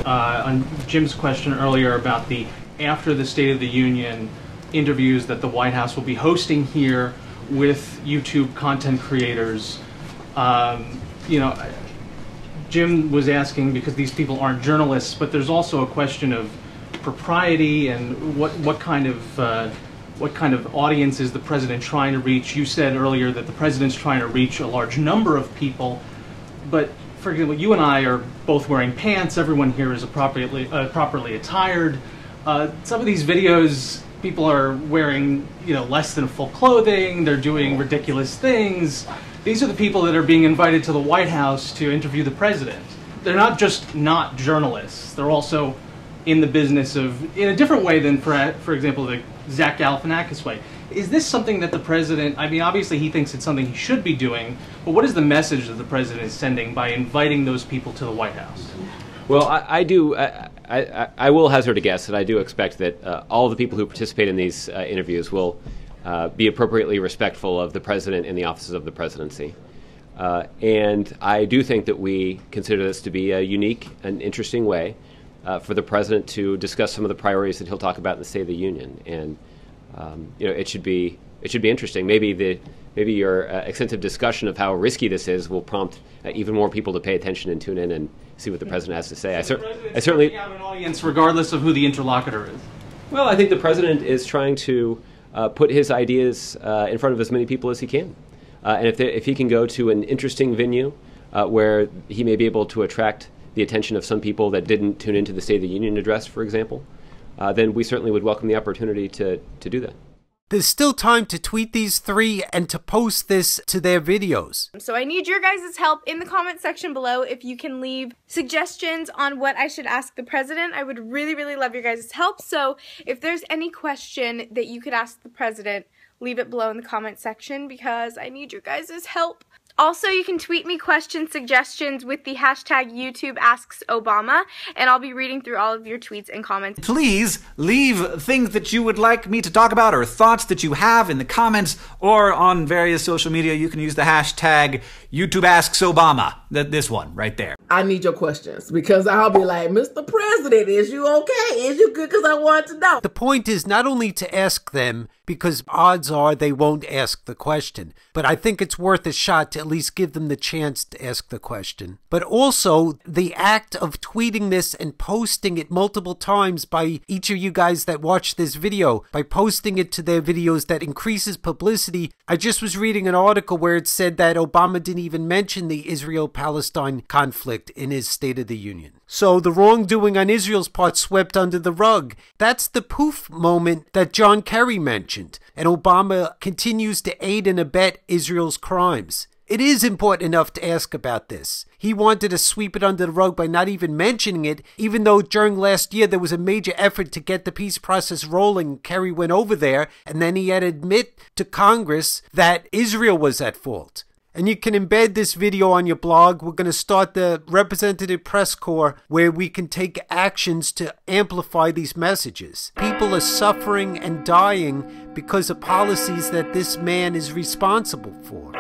on Jim's question earlier about the after the State of the Union interviews that the White House will be hosting here with YouTube content creators. You know, Jim was asking, because these people aren't journalists, but there's also a question of propriety and what kind of audience is the president trying to reach. You said earlier that the president's trying to reach a large number of people, but for example, you and I are both wearing pants. Everyone here is properly attired. Some of these videos, people are wearing, you know, less than full clothing. They're doing ridiculous things. These are the people that are being invited to the White House to interview the president. They're not just not journalists. They're also in the business of, in a different way than, for example, the Zach Galifianakis way. Is this something that the president, I mean, obviously he thinks it's something he should be doing, but what is the message that the president is sending by inviting those people to the White House? Well, I will hazard a guess that I do expect that all the people who participate in these interviews will be appropriately respectful of the president and the offices of the presidency. And I do think that we consider this to be a unique and interesting way for the president to discuss some of the priorities that he'll talk about in the State of the Union. And you know, it should be interesting. Maybe your extensive discussion of how risky this is will prompt even more people to pay attention and tune in and see what the president has to say. I certainly have an audience regardless of who the interlocutor is. Well, I think the president is trying to put his ideas in front of as many people as he can, and if he can go to an interesting venue where he may be able to attract the attention of some people that didn't tune into the State of the Union address, for example, then we certainly would welcome the opportunity to do that. There's still time to tweet these three and to post this to their videos. So I need your guys' help in the comment section below. If you can leave suggestions on what I should ask the president, I would really, really love your guys' help. So if there's any question that you could ask the president, leave it below in the comment section because I need your guys' help. Also, you can tweet me question suggestions with the hashtag YouTubeAsksObama, and I'll be reading through all of your tweets and comments. Please leave things that you would like me to talk about or thoughts that you have in the comments or on various social media. You can use the hashtag YouTubeAsksObama, this one right there. I need your questions because I'll be like, Mr. President, is you okay? Is you good? Because I want to know. The point is not only to ask them, because odds are they won't ask the question, but I think it's worth a shot to at least give them the chance to ask the question. But also, the act of tweeting this and posting it multiple times by each of you guys that watch this video, by posting it to their videos, that increases publicity. I just was reading an article where it said that Obama didn't even mention the Israel-Palestine conflict in his State of the Union. So the wrongdoing on Israel's part swept under the rug. That's the poof moment that John Kerry mentioned. And Obama continues to aid and abet Israel's crimes. It is important enough to ask about this. He wanted to sweep it under the rug by not even mentioning it, even though during last year there was a major effort to get the peace process rolling. Kerry went over there, and then he had to admit to Congress that Israel was at fault. And you can embed this video on your blog. We're going to start the Representative Press Corps where we can take actions to amplify these messages. People are suffering and dying because of policies that this man is responsible for.